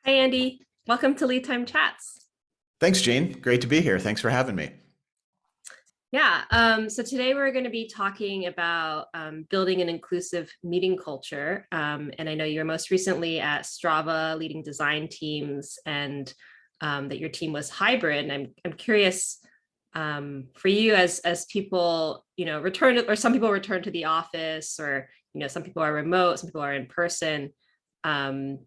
Hi, Andy. Welcome to Lead Time Chats. Thanks, Gene. Great to be here. Thanks for having me. So today we're going to be talking about building an inclusive meeting culture. And I know you're most recently at Strava leading design teams and that your team was hybrid. And I'm curious for you as people, return to, or some people return to the office or, some people are remote, some people are in person. Um,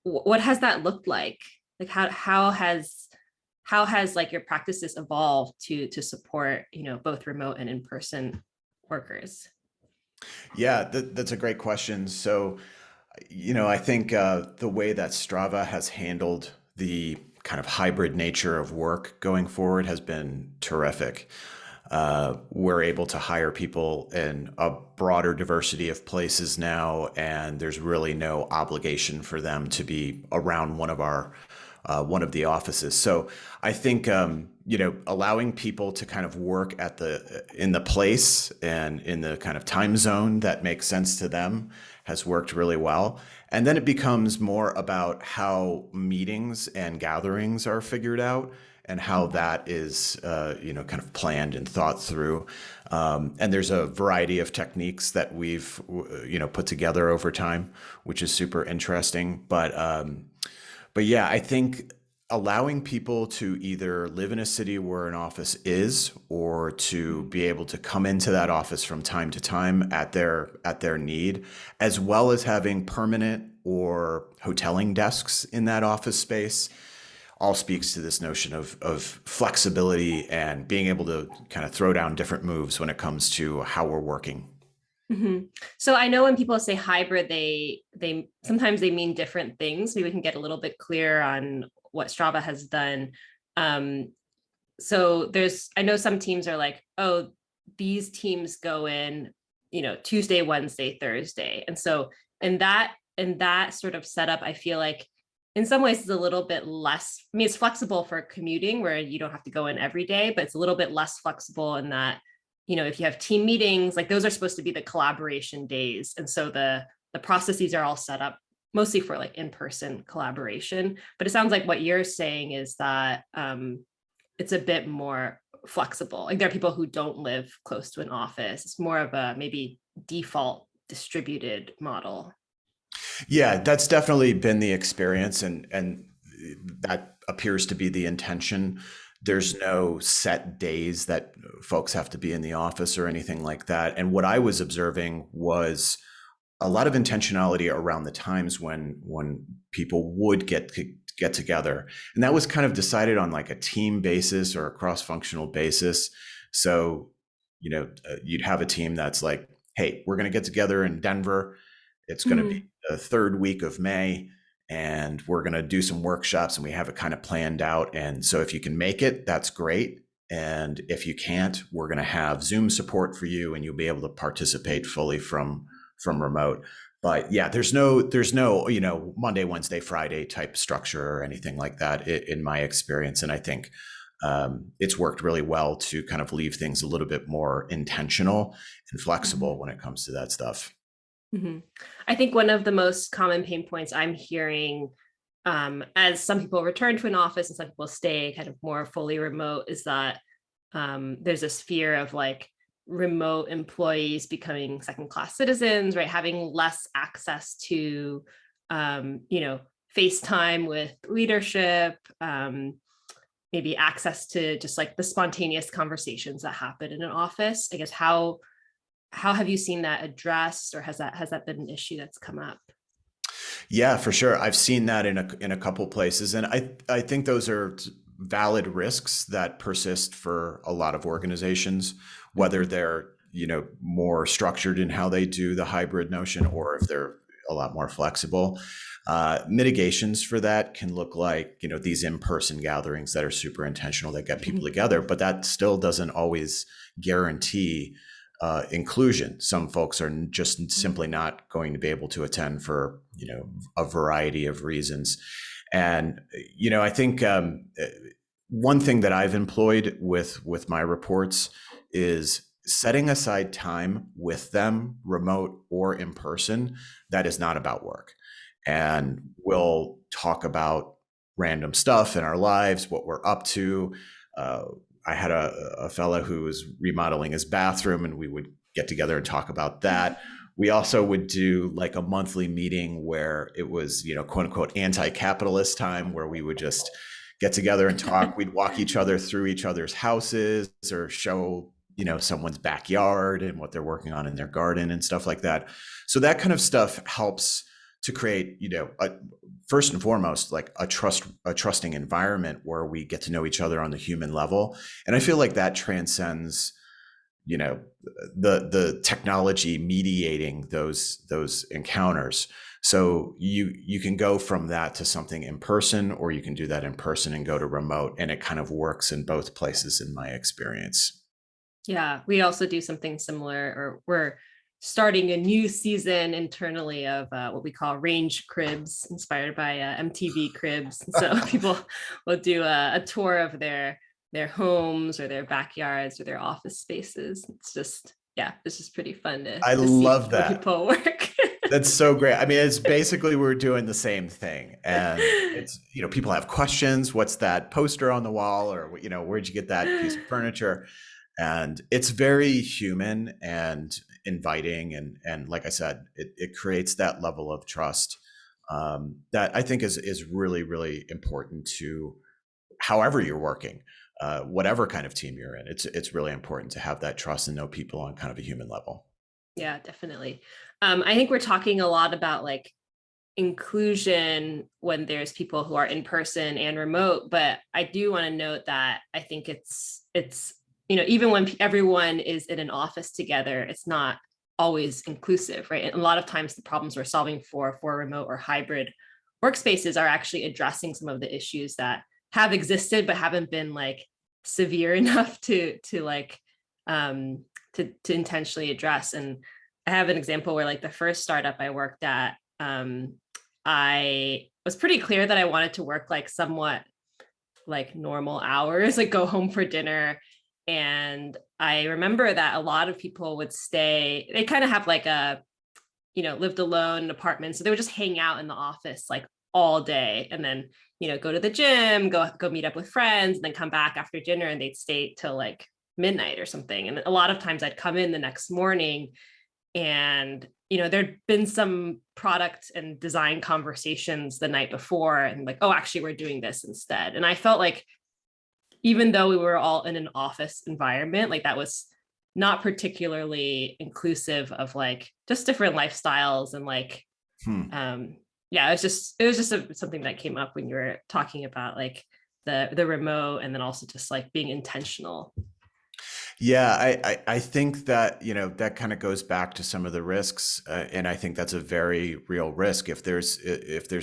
what has that looked like? Like how has like your practices evolved to support both remote and in-person workers? Yeah, that's a great question. I think the way that Strava has handled the kind of hybrid nature of work going forward has been terrific. We're able to hire people in a broader diversity of places now, and there's really no obligation for them to be around one of the offices. So I think allowing people to kind of work at the in the place and in the kind of time zone that makes sense to them has worked really well. And then it becomes more about how meetings and gatherings are figured out and how that is, kind of planned and thought through. And there's a variety of techniques that we've, put together over time, which is super interesting. But yeah, I think allowing people to either live in a city where an office is or to be able to come into that office from time to time at their need, as well as having permanent or hoteling desks in that office space, all speaks to this notion of flexibility and being able to kind of throw down different moves when it comes to how we're working. hmm So I know when people say hybrid, they sometimes they mean different things. Maybe we can get a little bit clear on what Strava has done. Um, so I know some teams are like, oh, these teams go in, Tuesday, Wednesday, Thursday. And so in that sort of setup, I feel like in some ways it's a little bit less, I mean, it's flexible for commuting where you don't have to go in every day, but it's a little bit less flexible in that, if you have team meetings, like those are supposed to be the collaboration days. And so the processes are all set up mostly for like in-person collaboration. But it sounds like what you're saying is that it's a bit more flexible. Like there are people who don't live close to an office. It's more of a maybe default distributed model. Yeah, that's definitely been the experience, and that appears to be the intention. There's no set days that folks have to be in the office or anything like that. And what I was observing was a lot of intentionality around the times when people would get together, and that was kind of decided on like a team basis or a cross-functional basis. So, you'd have a team that's like, "Hey, we're going to get together in Denver. It's going to be Mhm. the third week of May, and we're going to do some workshops, and we have it kind of planned out. And so, if you can make it, that's great. And if you can't, we're going to have Zoom support for you, and you'll be able to participate fully from remote." But yeah, there's no Monday, Wednesday, Friday type structure or anything like that in my experience. And I think it's worked really well to kind of leave things a little bit more intentional and flexible Mhm. when it comes to that stuff. Mhm. I think one of the most common pain points I'm hearing as some people return to an office and some people stay kind of more fully remote is that there's this fear of like remote employees becoming second class citizens, right? Having less access to, FaceTime with leadership, maybe access to just like the spontaneous conversations that happen in an office. I guess how have you seen that addressed, or has that been an issue that's come up? Yeah, for sure. I've seen that in a couple places, and I think those are valid risks that persist for a lot of organizations, whether Mhm. they're more structured in how they do the hybrid notion or if they're a lot more flexible. Mitigations for that can look like these in-person gatherings that are super intentional that get people together, but that still doesn't always guarantee inclusion. Some folks are just simply not going to be able to attend for a variety of reasons. And I think one thing that I've employed with my reports is setting aside time with them, remote or in person, that is not about work, and will talk about random stuff in our lives, what we're up to. Uh, I had a fellow who was remodeling his bathroom, and we would get together and talk about that. We also would do like a monthly meeting where it was, quote unquote, anti-capitalist time, where we would just get together and talk. We'd walk each other through each other's houses or show, someone's backyard and what they're working on in their garden and stuff like that. So that kind of stuff helps to create, first and foremost, like a trusting environment where we get to know each other on the human level. And I feel like that transcends, the technology mediating those encounters. So you can go from that to something in person, or you can do that in person and go to remote, and it kind of works in both places in my experience. Yeah, we also do something similar, or we're starting a new season internally of what we call range cribs, inspired by MTV Cribs. And so people will do a tour of their homes or their backyards or their office spaces. It's just pretty fun I to see love where that. people work. That's so great. I mean, it's basically we're doing the same thing. And it's, people have questions. What's that poster on the wall? Or, where'd you get that piece of furniture? And it's very human and inviting. And like I said, it creates that level of trust that I think is really, really important to however you're working, whatever kind of team you're in. It's really important to have that trust and know people on kind of a human level. Yeah, definitely. I think we're talking a lot about like inclusion when there's people who are in person and remote, but I do want to note that I think it's even when everyone is in an office together, it's not always inclusive, right? And a lot of times the problems we're solving for remote or hybrid workspaces are actually addressing some of the issues that have existed but haven't been like severe enough to like to intentionally address. And I have an example where like the first startup I worked at, I was pretty clear that I wanted to work like somewhat like normal hours, like go home for dinner. And I remember that a lot of people would stay, they kind of have like lived alone in apartments. So they would just hang out in the office like all day and then, go to the gym, go meet up with friends, and then come back after dinner, and they'd stay till like midnight or something. And a lot of times I'd come in the next morning and there'd been some product and design conversations the night before, and like, oh, actually we're doing this instead. And I felt like even though we were all in an office environment, like that was not particularly inclusive of like just different lifestyles. And like yeah, it was just something that came up when you were talking about like the remote, and then also just like being intentional. Yeah, I think that, that kind of goes back to some of the risks. And I think that's a very real risk. If there's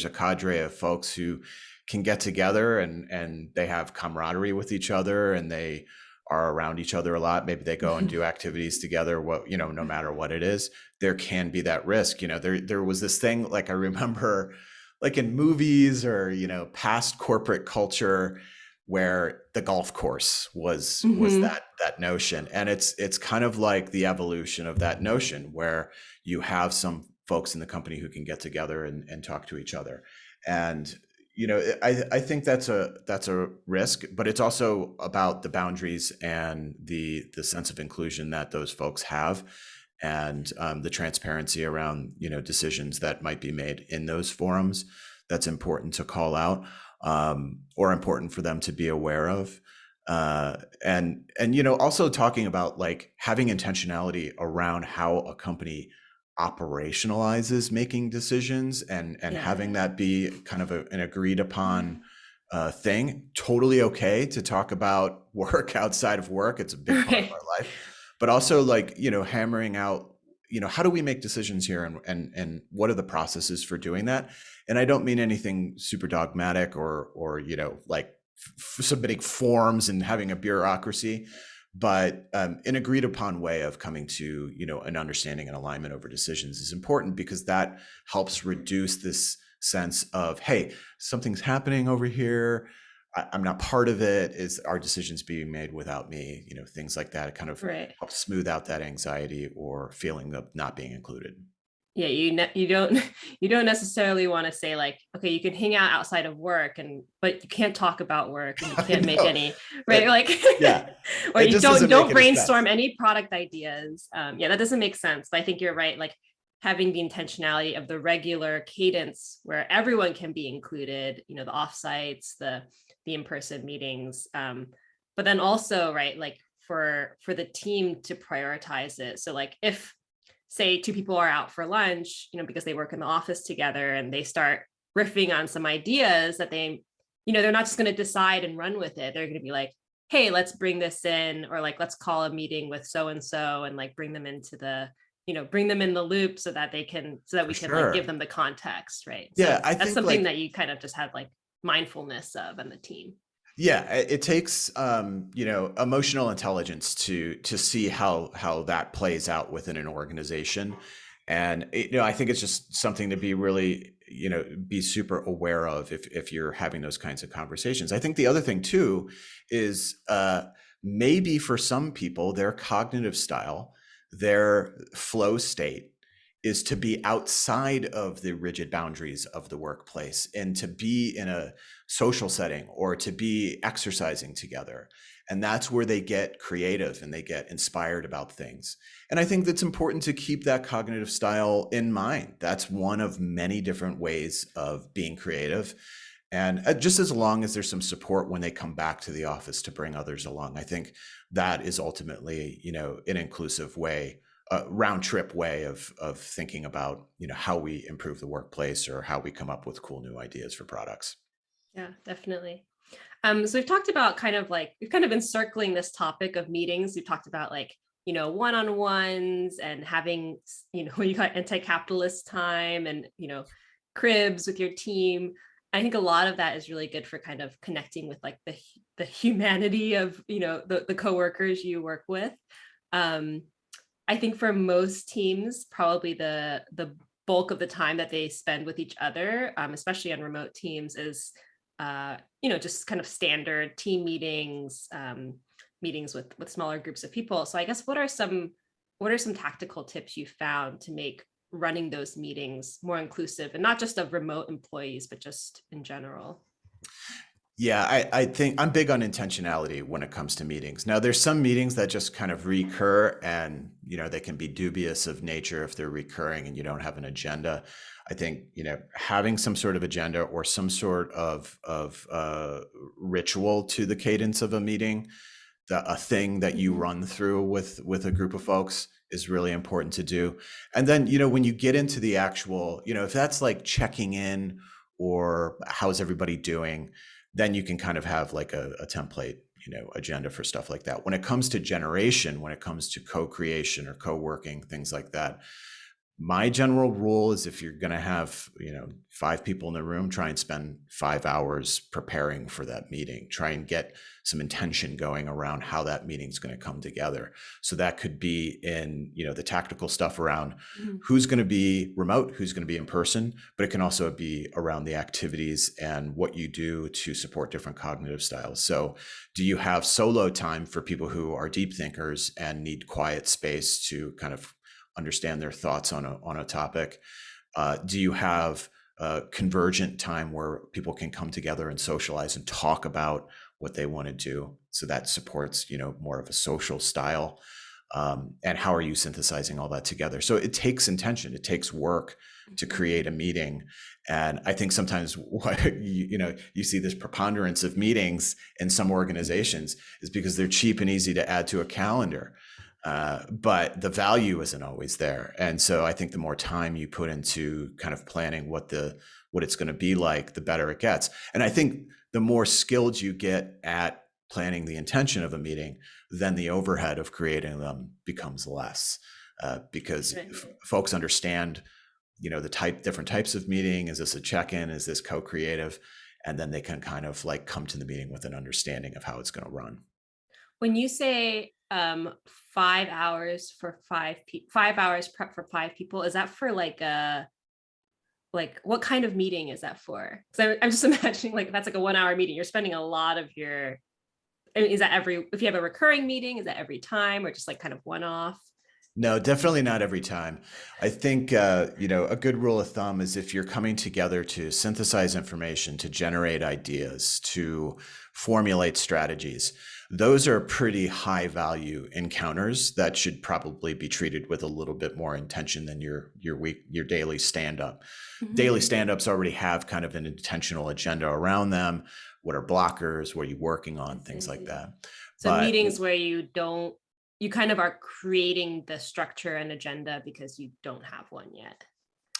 a cadre of folks who can get together and they have camaraderie with each other and they are around each other a lot, maybe they go and do activities together, no matter what it is, there can be that risk. There was this thing, like I remember like in movies or, past corporate culture, where the golf course was that notion. And it's kind of like the evolution of that notion, where you have some folks in the company who can get together and talk to each other. And I think that's a risk, but it's also about the boundaries and the sense of inclusion that those folks have, and the transparency around decisions that might be made in those forums. That's important to call out, or important for them to be aware of. And also talking about like having intentionality around how a company operationalizes making decisions, and having that be kind of an agreed upon thing. Totally okay to talk about work outside of work. It's a big part of our life. But also like, hammering out, how do we make decisions here, and what are the processes for doing that? And I don't mean anything super dogmatic or like submitting forms and having a bureaucracy, but an agreed upon way of coming to an understanding and alignment over decisions is important, because that helps reduce this sense of, hey, something's happening over here, I'm not part of it, is our decisions being made without me, things like that. It kind of Right. helps smooth out that anxiety or feeling of not being included. Yeah, you don't you don't necessarily want to say like, okay, you can hang out outside of work and but you can't talk about work and you I can't make know any, right? that. Like Yeah, or it you just don't doesn't make don't any sense. brainstorm any product ideas. Yeah, that doesn't make sense. But I think you're right. Like having the intentionality of the regular cadence where everyone can be included, you know, the offsites, the in-person meetings. But then also, right, like for the team to prioritize it. So like if say two people are out for lunch, you know, because they work in the office together and they start riffing on some ideas that they, you know, they're not just going to decide and run with it. They're going to be like, hey, let's bring this in, or like, let's call a meeting with so and like bring them into the, you know, bring them in the loop so that they can, so that For we can like give sure. them the context, right? So Yeah, I that's think something like that you kind of just have like mindfulness of in the team. yeah, it takes you know, emotional intelligence to see how that plays out within an organization, and you know, I think it's just something to be really, you know, be super aware of if you're having those kinds of conversations. I think the other thing too is maybe for some people their cognitive style, their flow state is to be outside of the rigid boundaries of the workplace and to be in a social setting or to be exercising together. And that's where they get creative and they get inspired about things. And I think that's important to keep that cognitive style in mind. That's one of many different ways of being creative. And just as long as there's some support when they come back to the office to bring others along, I think that is ultimately, you know, an inclusive way, a round trip way of thinking about, you know, how we improve the workplace or how we come up with cool new ideas for products. Yeah, definitely. So we've talked about kind of like we've kind of been circling this topic of meetings. We've talked about like, you know, one-on-ones and having, you know, you got anti-capitalist time and, you know, cribs with your team. I think a lot of that is really good for kind of connecting with like the humanity of, you know, the coworkers you work with. Um, I think for most teams, probably the bulk of the time that they spend with each other, especially on remote teams, is you know, just kind of standard team meetings, meetings with smaller groups of people. So I guess what are some tactical tips you found to make running those meetings more inclusive and not just of remote employees, but just in general? Yeah, I think I'm big on intentionality when it comes to meetings. Now, there's some meetings that just kind of recur and, you know, they can be dubious of nature if they're recurring and you don't have an agenda. I think, you know, having some sort of agenda or some sort of ritual to the cadence of a meeting, a thing that you Mhm. run through with a group of folks is really important to do. And then, you know, when you get into the actual, you know, if that's like checking in or how's everybody doing, then you can kind of have like a template, you know, agenda for stuff like that. When it comes to generation, when it comes to co-creation or co-working, things like that, my general rule is if you're going to have, you know, 5 people in the room, try and spend 5 hours preparing for that meeting. Try and get some intention going around how that meeting's going to come together. So that could be in, you know, the tactical stuff around Mhm. who's going to be remote, who's going to be in person, but it can also be around the activities and what you do to support different cognitive styles. So do you have solo time for people who are deep thinkers and need quiet space to kind of understand their thoughts on a topic? Do you have convergent time where people can come together and socialize and talk about what they want to do? So that supports, you know, more of a social style. And how are you synthesizing all that together? So it takes intention, it takes work to Mhm. create a meeting. And I think sometimes what you know, you see this preponderance of meetings in some organizations is because they're cheap and easy to add to a calendar. But the value isn't always there. And so I think the more time you put into kind of planning what it's going to be like, the better it gets. And I think the more skilled you get at planning the intention of a meeting, then the overhead of creating them becomes less, because Right. folks understand, you know, the different types of meeting. Is this a check-in? Is this co-creative? And then they can kind of like come to the meeting with an understanding of how it's going to run. When you say 5 hours for 5 hours prep for 5 people, is that for like what kind of meeting is that for? Because I'm just imagining like that's like a 1 hour meeting. You're spending a lot of I mean, is that every if you have a recurring meeting, is that every time or just like kind of one off? No, definitely not every time. I think, a good rule of thumb is if you're coming together to synthesize information, to generate ideas, to formulate strategies, those are pretty high value encounters that should probably be treated with a little bit more intention than your daily stand up. Mhm. Daily stand ups already have kind of an intentional agenda around them. What are blockers? What are you working I on? Things like see. that. So But meetings where you kind of are creating the structure and agenda because you don't have one yet.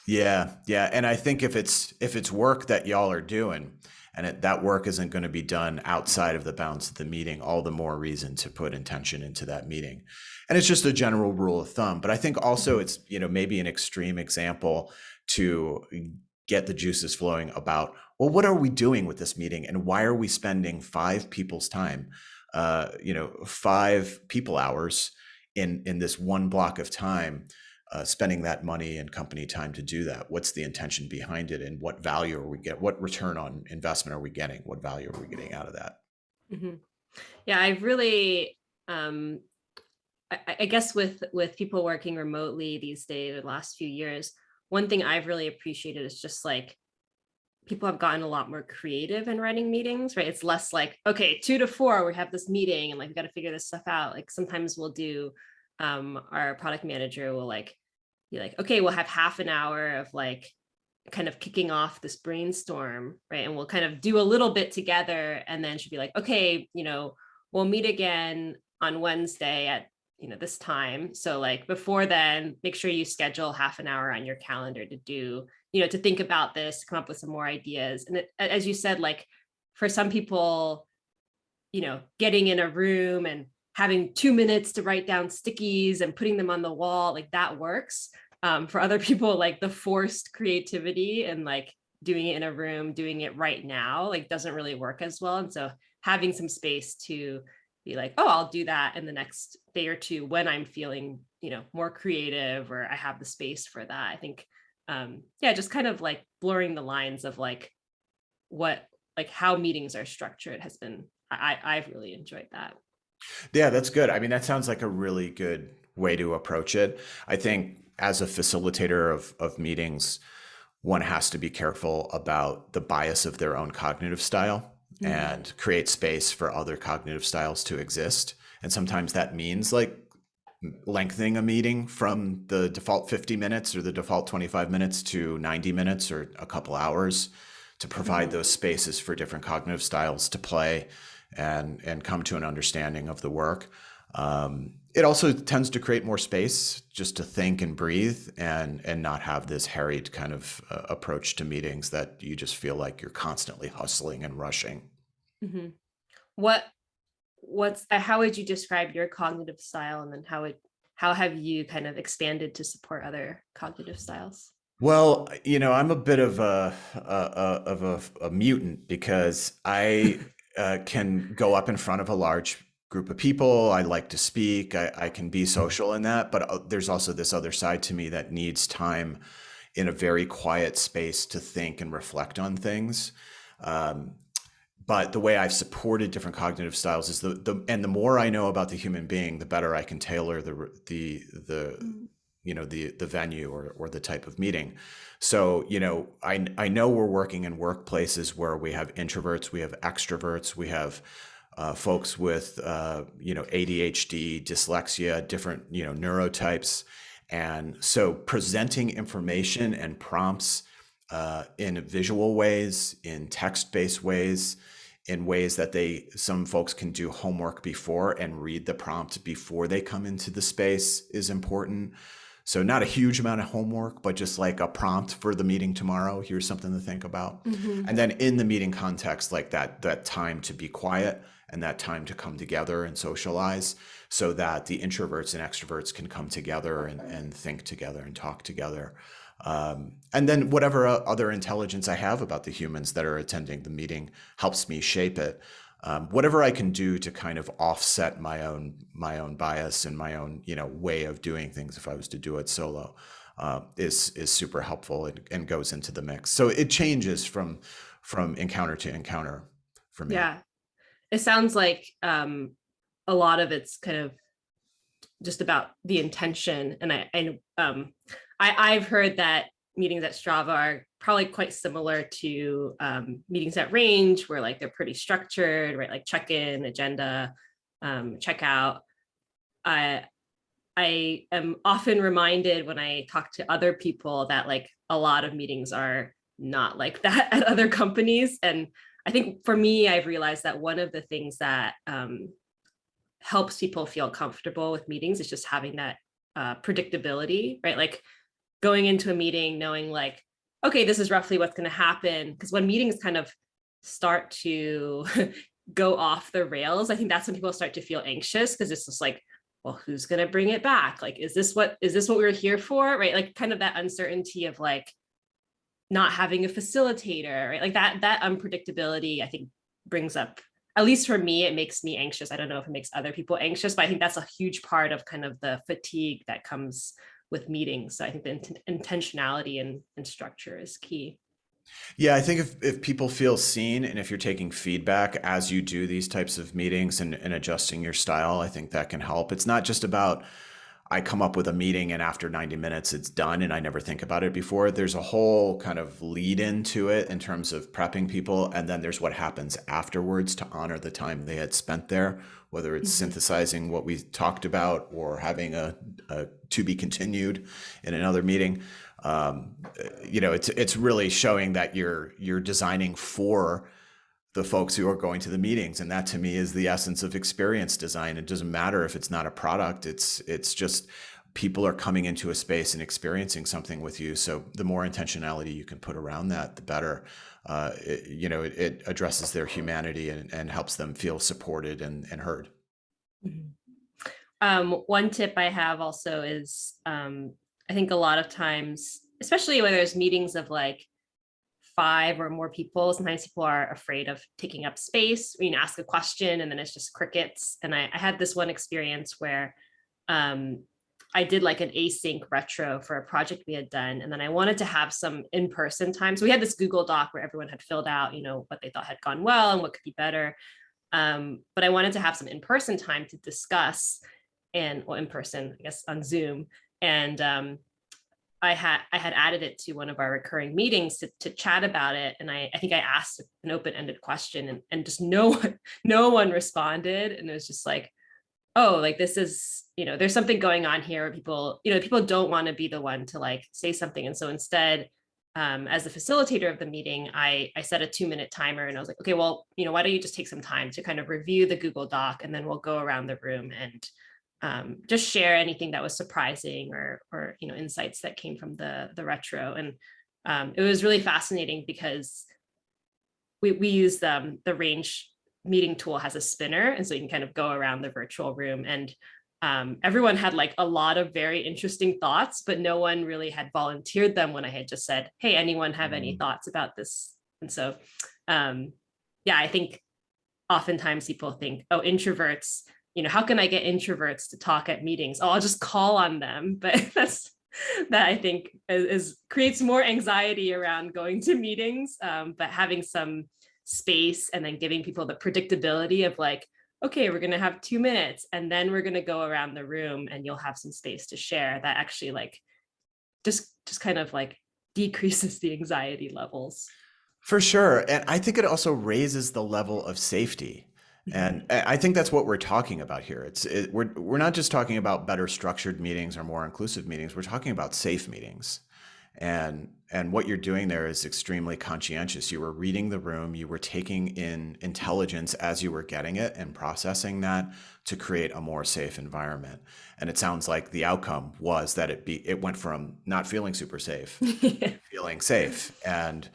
yeah, yeah, and I think if it's work that y'all are doing, and that work isn't going to be done outside of the bounds of the meeting, all the more reason to put intention into that meeting. And it's just a general rule of thumb. But I think also Mhm. it's maybe an extreme example to get the juices flowing about, well, what are we doing with this meeting, and why are we spending five people's time, 5 people hours in this one block of time, spending that money and company time to do that? What's the intention behind it, and what value are we get? What return on investment are we getting? What value are we getting out of that? Mhm. Yeah, I've really um I guess with people working remotely these days, the last few years, one thing I've really appreciated is just like people have gotten a lot more creative in running meetings, right? It's less like, okay, 2 to 4, we have this meeting and like we got to figure this stuff out. Like sometimes we'll do our product manager will like be like, okay, we'll have half an hour of like kind of kicking off this brainstorm, right? And we'll kind of do a little bit together and then she'll be like, okay, we'll meet again on Wednesday at this time. So like before then, make sure you schedule half an hour on your calendar to do, to think about this, come up with some more ideas. And as you said, like for some people, getting in a room and having 2 minutes to write down stickies and putting them on the wall, like that works. For other people, like the forced creativity and like doing it in a room, doing it right now, like doesn't really work as well. And so having some space to be like, oh, I'll do that in the next day or two when I'm feeling, more creative or I have the space for that. I think, yeah, just kind of like blurring the lines of like what, like how meetings are structured has been, I've really enjoyed that. Yeah, that's good. I mean, that sounds like a really good way to approach it. I think as a facilitator of meetings, one has to be careful about the bias of their own cognitive style Mhm. and create space for other cognitive styles to exist. And sometimes that means like lengthening a meeting from the default 50 minutes or the default 25 minutes to 90 minutes or a couple hours, to provide Mhm. those spaces for different cognitive styles to play and come to an understanding of the work. It also tends to create more space just to think and breathe and not have this harried kind of approach to meetings that you just feel like you're constantly hustling and rushing. Mhm. What what's how would you describe your cognitive style, and then how have you kind of expanded to support other cognitive styles? Well, I'm a bit of a mutant because I can go up in front of a large group of people. I like to speak. I can be social in that, but there's also this other side to me that needs time in a very quiet space to think and reflect on things. Um, but the way I've supported different cognitive styles is the more I know about the human being, the better I can tailor Mm. the venue or the type of meeting. So I know we're working in workplaces where we have introverts, we have extroverts, we have folks with ADHD, dyslexia, different neurotypes, and so presenting information and prompts in visual ways, in text-based ways, in ways that some folks can do homework before and read the prompt before they come into the space is important. So not a huge amount of homework, but just like a prompt for the meeting tomorrow. Here's something to think about. Mhm. And then in the meeting context, like that time to be quiet and that time to come together and socialize so that the introverts and extroverts can come together and think together and talk together. And then whatever other intelligence I have about the humans that are attending the meeting helps me shape it. Whatever I can do to kind of offset my own bias and my own way of doing things if I was to do it solo is super helpful and goes into the mix. So it changes from encounter to encounter for me. Yeah. It sounds like a lot of it's kind of just about the intention. And I've heard that meetings at Strava are probably quite similar to meetings at Range, where like they're pretty structured, right? Like check-in, agenda, check out. I I am often reminded when I talk to other people that like a lot of meetings are not like that at other companies. And I think for me, I've realized that one of the things that helps people feel comfortable with meetings is just having that predictability, right? Like going into a meeting knowing like, okay, this is roughly what's going to happen. Because when meetings kind of start to go off the rails, I think that's when people start to feel anxious because it's just like, well, who's going to bring it back? Like, is this what we were here for? Right. Like kind of that uncertainty of like not having a facilitator, right? Like that unpredictability, I think brings up, at least for me, it makes me anxious. I don't know if it makes other people anxious, but I think that's a huge part of kind of the fatigue that comes with meetings. So I think the intentionality and structure is key. Yeah, I think if people feel seen and if you're taking feedback as you do these types of meetings and adjusting your style, I think that can help. It's not just about I come up with a meeting and after 90 minutes it's done and I never think about it before. There's a whole kind of lead into it in terms of prepping people. And then there's what happens afterwards to honor the time they had spent there, whether it's Mhm. synthesizing what we talked about or having a to be continued in another meeting. Um, it's really showing that you're designing for the folks who are going to the meetings, and that to me is the essence of experience design. It doesn't matter if it's not a product, it's just people are coming into a space and experiencing something with you. So the more intentionality you can put around that, the better. It addresses their humanity and helps them feel supported and heard. Mhm. One tip I have also is I think a lot of times, especially when there's meetings of like five or more people, sometimes people are afraid of taking up space. You know, ask a question and then it's just crickets. And I had this one experience where um, I did like an async retro for a project we had done. And then I wanted to have some in-person time. So we had this Google Doc where everyone had filled out, you know, what they thought had gone well and what could be better. But I wanted to have some in-person time to discuss and well, in person, I guess on Zoom. And I had added it to one of our recurring meetings to chat about it. And I think I asked an open-ended question and just no one responded. And it was just like, oh, like this is, you know, there's something going on here where people, you know, people don't want to be the one to like say something. And so instead, as the facilitator of the meeting, I set a 2-minute timer and I was like, okay, well, you know, why don't you just take some time to kind of review the Google Doc and then we'll go around the room and just share anything that was surprising or you know insights that came from the retro. And it was really fascinating because we use the Range meeting tool has a spinner, and so you can kind of go around the virtual room. And everyone had like a lot of very interesting thoughts, but no one really had volunteered them when I had just said, "Hey, anyone have any thoughts about this?" And so, yeah, I think oftentimes people think, oh, introverts, you know, how can I get introverts to talk at meetings? Oh, I'll just call on them. But that I think is creates more anxiety around going to meetings. But having some space and then giving people the predictability of like, okay, we're going to have 2 minutes and then we're going to go around the room and you'll have some space to share, that actually like just kind of like decreases the anxiety levels. For sure. And I think it also raises the level of safety. And Mhm. I think that's what we're talking about here. We're not just talking about better structured meetings or more inclusive meetings. We're talking about safe meetings. And what you're doing there is extremely conscientious. You were reading the room, you were taking in intelligence as you were getting it and processing that to create a more safe environment. And it sounds like the outcome was that it went from not feeling super safe to feeling safe. And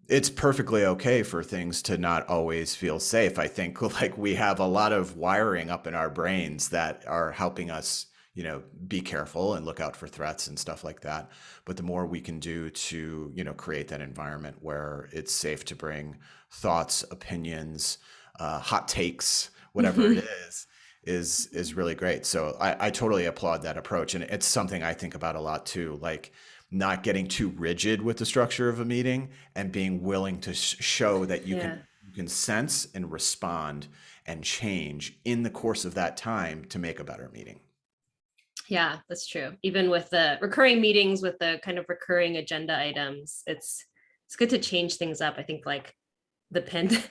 it's perfectly okay for things to not always feel safe. I think like we have a lot of wiring up in our brains that are helping us, be careful and look out for threats and stuff like that. But the more we can do to, create that environment where it's safe to bring thoughts, opinions, hot takes, whatever it Mhm. is really great. So I totally applaud that approach. And it's something I think about a lot too. Like not getting too rigid with the structure of a meeting and being willing to show that you can Yeah. you can sense and respond and change in the course of that time to make a better meeting. Yeah, that's true. Even with the recurring meetings with the kind of recurring agenda items, it's good to change things up. I think like the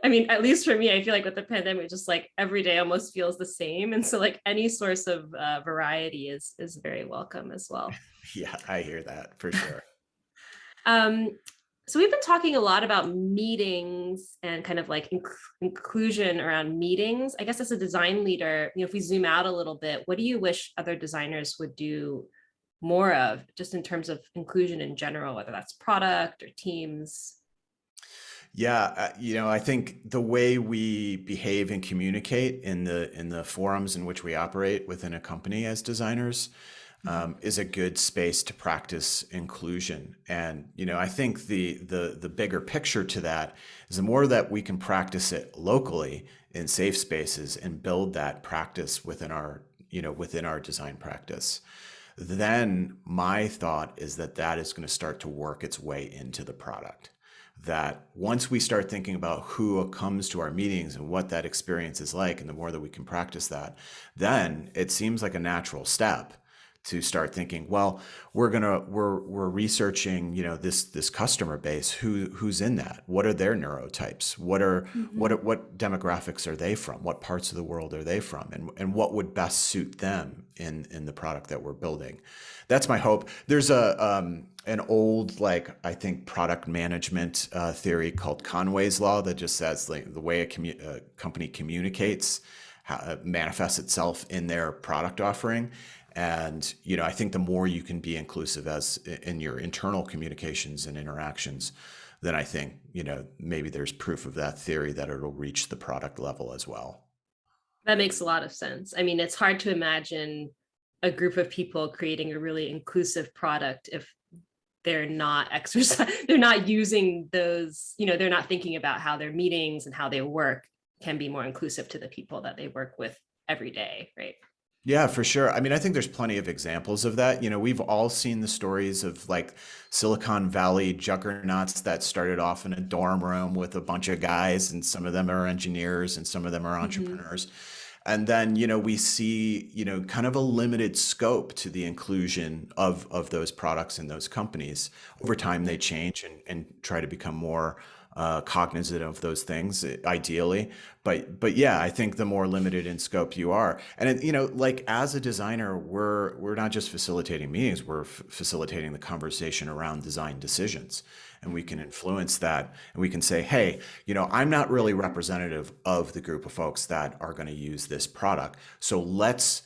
I mean, at least for me, I feel like with the pandemic, just like every day almost feels the same. And so like any source of variety is very welcome as well. Yeah, I hear that for sure. Um, so we've been talking a lot about meetings and kind of like inclusion around meetings. I guess as a design leader, if we zoom out a little bit, what do you wish other designers would do more of, just in terms of inclusion in general, whether that's product or teams? Yeah, I think the way we behave and communicate in the forums in which we operate within a company as designers Mhm. is a good space to practice inclusion. And I think the bigger picture to that is the more that we can practice it locally in safe spaces and build that practice within our design practice, then my thought is that that is going to start to work its way into the product. That once we start thinking about who comes to our meetings and what that experience is like, and the more that we can practice that, then it seems like a natural step to start thinking, well, we're researching, this customer base, who's in that, what are their neurotypes, Mhm. what demographics are they from, what parts of the world are they from, and what would best suit them in the product that we're building. That's my hope. There's an old, like, I think, product management theory called Conway's law that just says like the way a company communicates manifests itself in their product offering. And I think the more you can be inclusive as in your internal communications and interactions, then I think maybe there's proof of that theory that it'll reach the product level as well. That makes a lot of sense. I mean, it's hard to imagine a group of people creating a really inclusive product if they're not they're not using those, they're not thinking about how their meetings and how they work can be more inclusive to the people that they work with every day, right? Yeah, for sure. I mean, I think there's plenty of examples of that. We've all seen the stories of like Silicon Valley juggernauts that started off in a dorm room with a bunch of guys, and some of them are engineers and some of them are Mhm. entrepreneurs. And then, we see, kind of a limited scope to the inclusion of those products in those companies. Over time, they Yeah. change and try to become more cognizant of those things, ideally. But yeah, I think the more limited in scope you are, and like as a designer, we're not just facilitating meetings, we're facilitating the conversation around design decisions. And we can Mhm. influence that, and we can say, hey, I'm not really representative of the group of folks that are going to use this product. So let's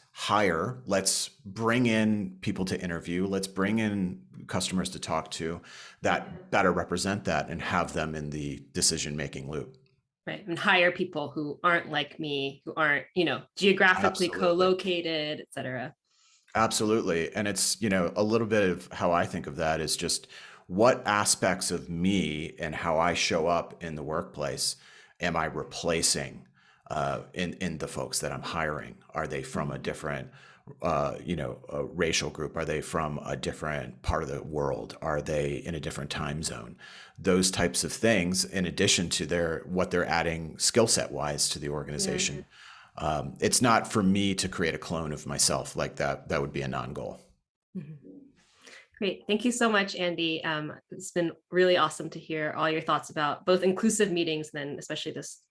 bring in people to interview, let's bring in customers to talk to that better represent that and have them in the decision making loop. Right. And hire people who aren't like me, who aren't, geographically Absolutely. co-located, et cetera. Absolutely. And it's, a little bit of how I think of that is just what aspects of me and how I show up in the workplace am I replacing in the folks that I'm hiring? Are they from a Mhm. different, a racial group? Are they from a different part of the world? Are they in a different time zone? Those types of things, in addition to what they're adding skill set wise to the Yeah. organization. It's not for me to create a clone of myself like that. That would be a non-goal. Mhm. Great. Thank you so much, Andy. It's been really awesome to hear all your thoughts about both inclusive meetings and then especially this,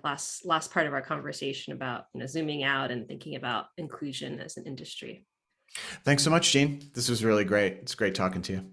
last part of our conversation about, zooming out and thinking about inclusion as an industry. Thanks so much, Gene. This was really great. It's great talking to you.